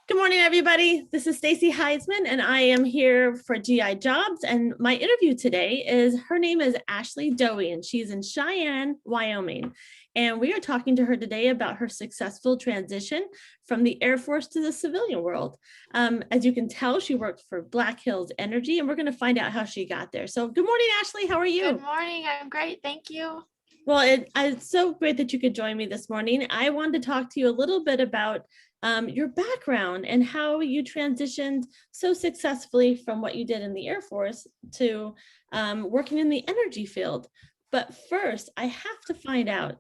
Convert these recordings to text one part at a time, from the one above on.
Good morning, everybody. This is Stacy Heisman, and I am here for GI Jobs. And my interview today her name is Ashley Dohe, and she's in Cheyenne, Wyoming. And we are talking to her today about her successful transition from the Air Force to the civilian world. As you can tell, she worked for Black Hills Energy, and we're going to find out how she got there. So good morning, Ashley. How are you? Good morning. I'm great. Thank you. Well, it's so great that you could join me this morning. I wanted to talk to you a little bit about your background and how you transitioned so successfully from what you did in the Air Force to working in the energy field. But first, I have to find out,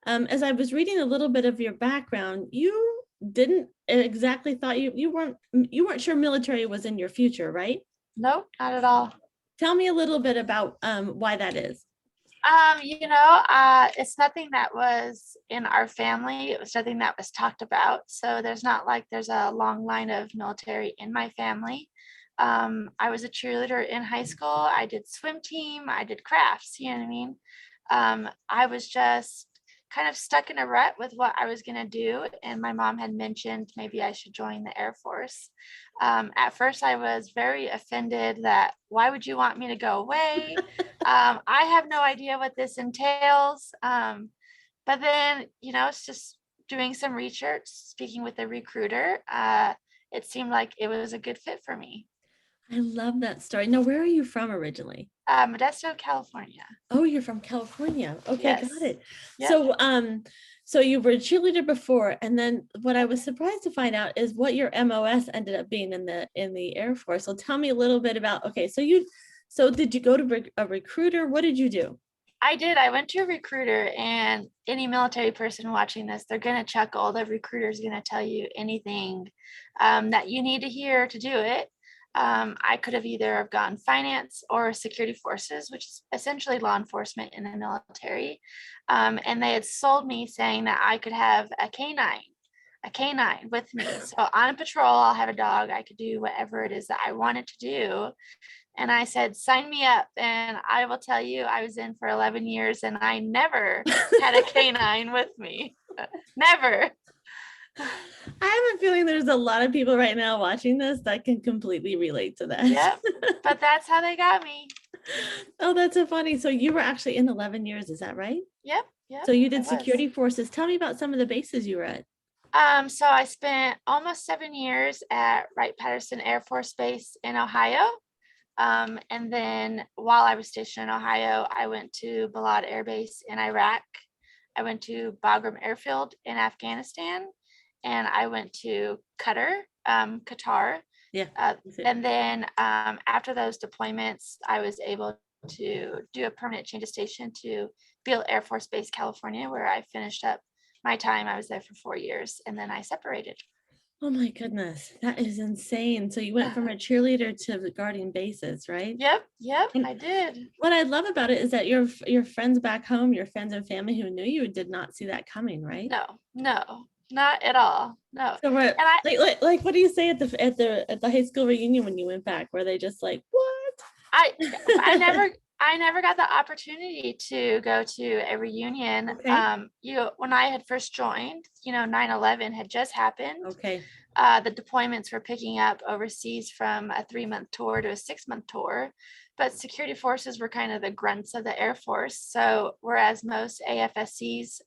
as I was reading a little bit of your background, you didn't exactly thought you weren't sure military was in your future, right? Nope, not at all. Tell me a little bit about why that is. It's nothing that was in our family. It was nothing that was talked about. So there's not like there's a long line of military in my family. I was a cheerleader in high school. I did swim team. I did crafts. You know what I mean? I was just kind of stuck in a rut with what I was going to do. And my mom had mentioned maybe I should join the Air Force. At first, I was very offended that why would you want me to go away? I have no idea what this entails. But then, it's just doing some research, speaking with a recruiter. It seemed like it was a good fit for me. I love that story. Now, where are you from originally? Modesto, California. Oh, you're from California. Okay, Yes. got it. Yep. So you were a cheerleader before, and then what I was surprised to find out is what your MOS ended up being in the Air Force. So tell me a little bit about, okay, so did you go to a recruiter? What did you do? I did. I went to a recruiter, and any military person watching this, they're going to chuckle. The recruiter's going to tell you anything that you need to hear to do it. I could have either have gone finance or security forces, which is essentially law enforcement in the military. And they had sold me saying that I could have a canine with me. So on patrol, I'll have a dog. I could do whatever it is that I wanted to do. And I said, sign me up. And I will tell you, I was in for 11 years and I never had a canine with me. Never. I have a feeling there's a lot of people right now watching this that can completely relate to that. Yep. But that's how they got me. Oh, that's so funny. So you were actually in 11 years, is that right? Yep. So you did security forces. Tell me about some of the bases you were at. So I spent almost 7 years at Wright-Patterson Air Force Base in Ohio. And then while I was stationed in Ohio, I went to Balad Air Base in Iraq. I went to Bagram Airfield in Afghanistan, and I went to Qatar. Yeah. And then after those deployments, I was able to do a permanent change of station to Beale Air Force Base, California, where I finished up my time. I was there for 4 years, and then I separated. Oh my goodness, that is insane. So you went from a cheerleader to guarding bases, right? Yep, I did. What I love about it is that your friends back home, your friends and family who knew you did not see that coming, right? No, not at all. No. So what, like what do you say at the high school reunion when you went back? Were they just like, what? I never got the opportunity to go to a reunion. Okay. When I had first joined, 9/11 had just happened. Okay. The deployments were picking up overseas from a 3-month tour to a 6-month tour, but security forces were kind of the grunts of the Air Force. So whereas most AFSCs,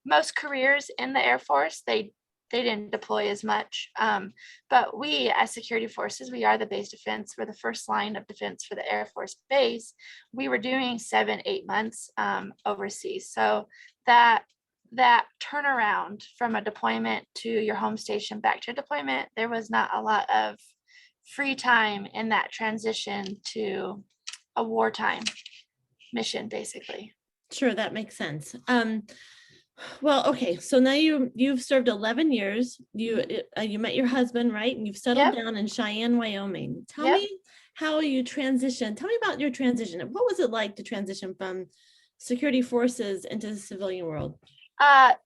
most careers in the Air Force, they didn't deploy as much. But we, as security forces, we are the base defense. We're the first line of defense for the Air Force base. We were doing 7-8 months overseas. So that turnaround from a deployment to your home station back to a deployment, there was not a lot of free time in that transition to a wartime mission, basically. Sure, that makes sense. Well, okay, so now you've served 11 years. You met your husband, right? And you've settled down in Cheyenne, Wyoming. Tell me how you transitioned. Tell me about your transition. What was it like to transition from security forces into the civilian world?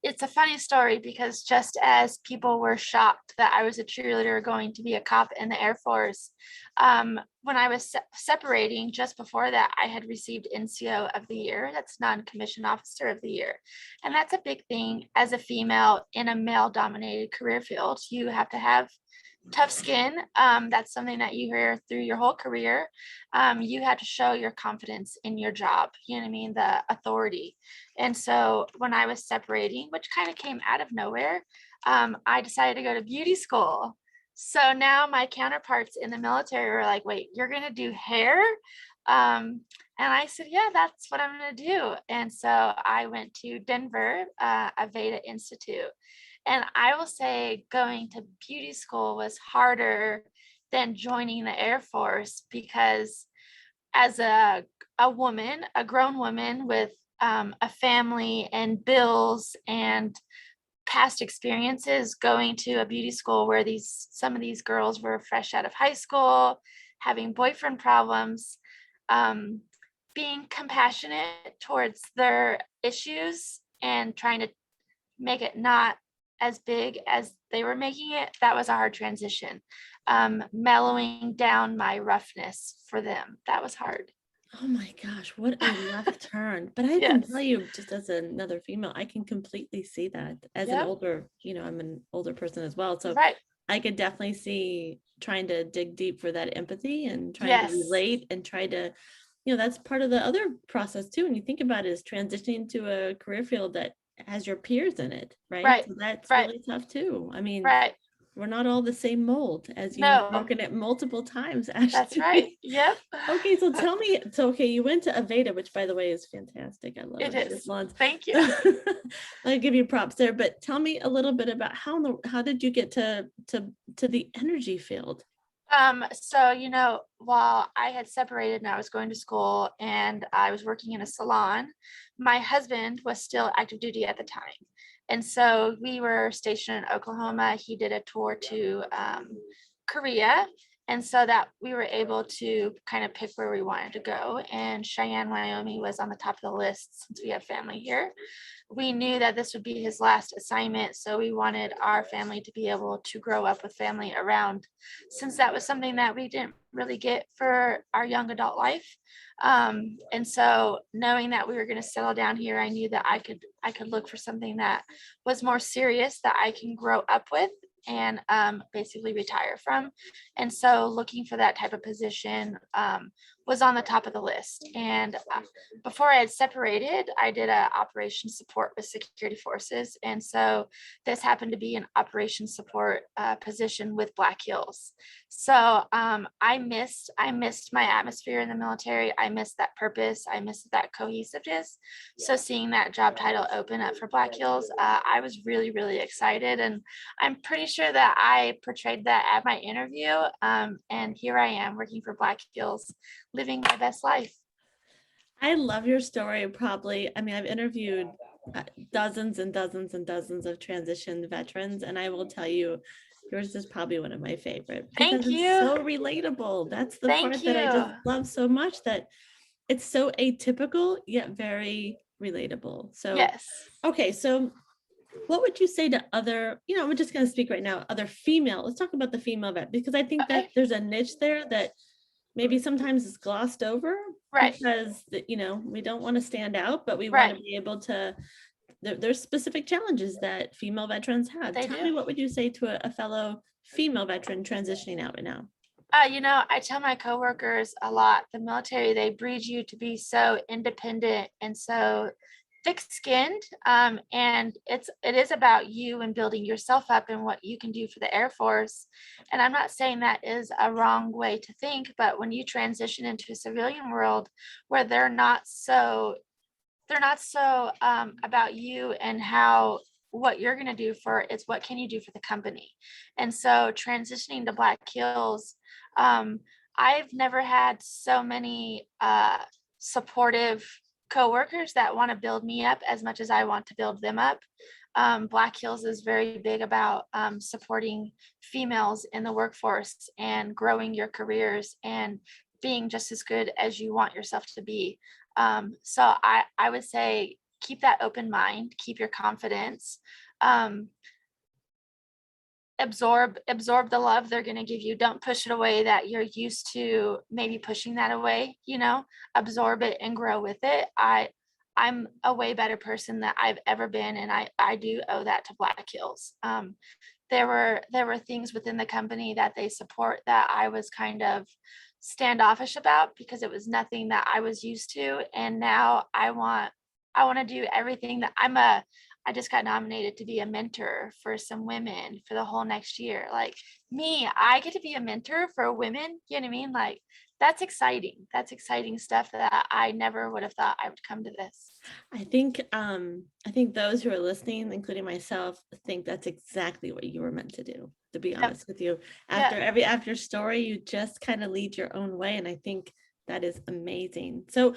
It's a funny story because just as people were shocked that I was a cheerleader going to be a cop in the Air Force, when I was separating just before that, I had received NCO of the Year. That's non-commissioned officer of the year. And that's a big thing as a female in a male-dominated career field. You have to have tough skin. That's something that you hear through your whole career. You had to show your confidence in your job, you know what I mean, the authority. And so when I was separating, which kind of came out of nowhere, I decided to go to beauty school. So now my counterparts in the military were like, wait, you're going to do hair? And I said, yeah, that's what I'm going to do. And so I went to Denver, Aveda Institute. And I will say going to beauty school was harder than joining the Air Force because as a woman, a grown woman with a family and bills and past experiences, going to a beauty school where some of these girls were fresh out of high school, having boyfriend problems, being compassionate towards their issues and trying to make it not as big as they were making it, that was a hard transition. Mellowing down my roughness for them, that was hard. Oh my gosh, what a left turn. But I can tell Yes. you, just as another female, I can completely see that as an Yep. older, I'm an older person as well. So Right. I could definitely see trying to dig deep for that empathy and trying to Yes. relate and try to, that's part of the other process too. When you think about it, is transitioning to a career field that has your peers in it, right? Right. So that's Right. really tough too. I mean, Right. we're not all the same mold, as you've No, broken it multiple times, that's right. Ashley. Yep. Okay, so tell me, so okay, you went to Aveda, which by the way is fantastic. I love It Aveda is. salons. Thank you. So I give you props there, but tell me a little bit about how did you get to the energy field? So, while I had separated and I was going to school and I was working in a salon, my husband was still active duty at the time. And so we were stationed in Oklahoma. He did a tour to Korea. And so that we were able to kind of pick where we wanted to go. And Cheyenne, Wyoming was on the top of the list since we have family here. We knew that this would be his last assignment, so we wanted our family to be able to grow up with family around, since that was something that we didn't really get for our young adult life. And so knowing that we were going to settle down here, I knew that I could look for something that was more serious that I can grow up with and basically retire from. And so looking for that type of position was on the top of the list. And before I had separated, I did a operation support with security forces. And so this happened to be an operation support position with Black Hills. So I missed my atmosphere in the military. I missed that purpose. I missed that cohesiveness. So seeing that job title open up for Black Hills, I was really, really excited. And I'm pretty sure that I portrayed that at my interview. And here I am working for Black Hills, living my best life. I love your story. Probably, I mean, I've interviewed dozens and dozens and dozens of transition veterans, and I will tell you, yours is probably one of my favorite because Thank it's you. so relatable. That's the Thank part that I just you. love so much, that it's so atypical yet very relatable. So, Yes. okay, so what would you say to other, we're just going to speak right now, other female, let's talk about the female vet, because I think that Okay. there's a niche there that maybe sometimes is glossed over Right. because we don't want to stand out, but we want Right. to be able to, there's specific challenges that female veterans have. They Tell do. me, what would you say to a fellow female veteran transitioning out right now? I tell my coworkers a lot, the military, they breed you to be so independent and so thick-skinned. And it is about you and building yourself up and what you can do for the Air Force. And I'm not saying that is a wrong way to think, but when you transition into a civilian world where they're not so about you and how what you're going to do for it's what can you do for the company. And so transitioning to Black Hills, I've never had so many supportive coworkers that want to build me up as much as I want to build them up. Black Hills is very big about supporting females in the workforce and growing your careers and being just as good as you want yourself to be. So I would say keep that open mind, keep your confidence, um, absorb the love they're going to give you. Don't push it away that you're used to maybe pushing that away, absorb it and grow with it. I'm a way better person than I've ever been, and I do owe that to Black Hills. There were things within the company that they support that I was kind of standoffish about because it was nothing that I was used to, and now I want to do everything that I just got nominated to be a mentor for some women for the whole next year. Like me, I get to be a mentor for women. You know what I mean? Like that's exciting. That's exciting stuff that I never would have thought I would come to this. I think those who are listening, including myself, think that's exactly what you were meant to do, to be Yep. honest with you. Yeah. After story, you just kind of lead your own way. And I think that is amazing. So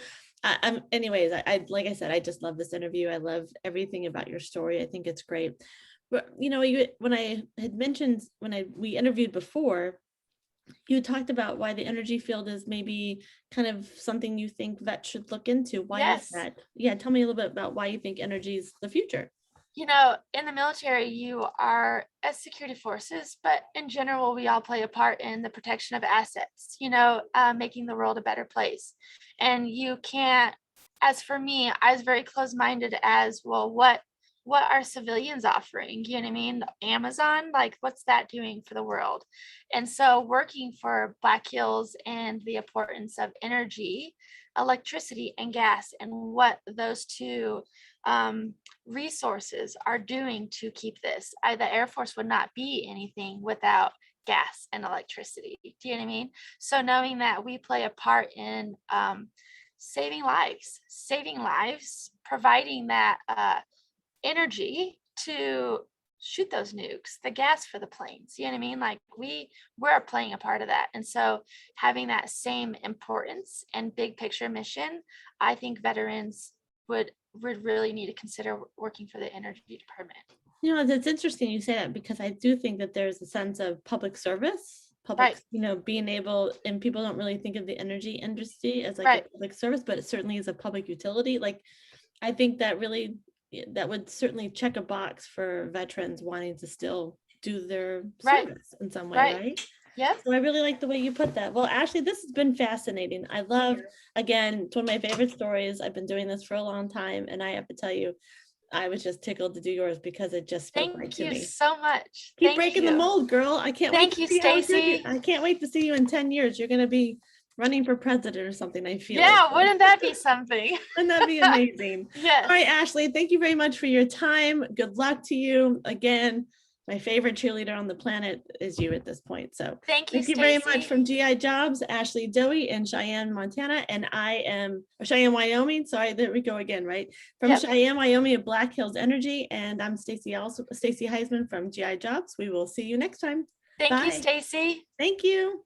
anyways, I like I said, I just love this interview. I love everything about your story. I think it's great. But when I had mentioned we interviewed before, you talked about why the energy field is maybe kind of something you think vets should look into. Why is Yes. that? Yeah, tell me a little bit about why you think energy is the future. In the military, you are as security forces, but in general, we all play a part in the protection of assets, making the world a better place. And you can't, as for me, I was very close-minded as, well, what are civilians offering? You know what I mean? Amazon, like what's that doing for the world? And so working for Black Hills and the importance of energy, electricity and gas, and what those two resources are doing to keep this. The Air Force would not be anything without gas and electricity. Do you know what I mean? So knowing that we play a part in saving lives, providing that energy to shoot those nukes, the gas for the planes, you know what I mean? Like we're playing a part of that. And so having that same importance and big picture mission, I think veterans would really need to consider working for the energy department. That's interesting you say that, because I do think that there's a sense of public service, Right. being able, and people don't really think of the energy industry as like Right. a public service, but it certainly is a public utility. Like, I think that would certainly check a box for veterans wanting to still do their Right. service in some way, Right. right? Yep. So I really like the way you put that. Well, Ashley, this has been fascinating. I love, again, it's one of my favorite stories. I've been doing this for a long time, and I have to tell you, I was just tickled to do yours because it just spoke right Thank to you me. so much. Keep Thank breaking the you. mold, girl. I can't wait Thank to you, see how good Stacy. I can't wait to see you in 10 years. You're going to be running for president or something, I feel like. Yeah, wouldn't that be something? Wouldn't that be amazing? Yes. All right, Ashley, thank you very much for your time. Good luck to you. Again, my favorite cheerleader on the planet is you at this point. So Thank you, very much. Stacy. From GI Jobs, Ashley Dohe in Cheyenne, Montana, and I am Cheyenne, Wyoming. Sorry, there we go again, right? From Yep. Cheyenne, Wyoming of Black Hills Energy, and I'm Stacy Heisman from GI Jobs. We will see you next time. Thank you, Bye. Stacy. Thank you.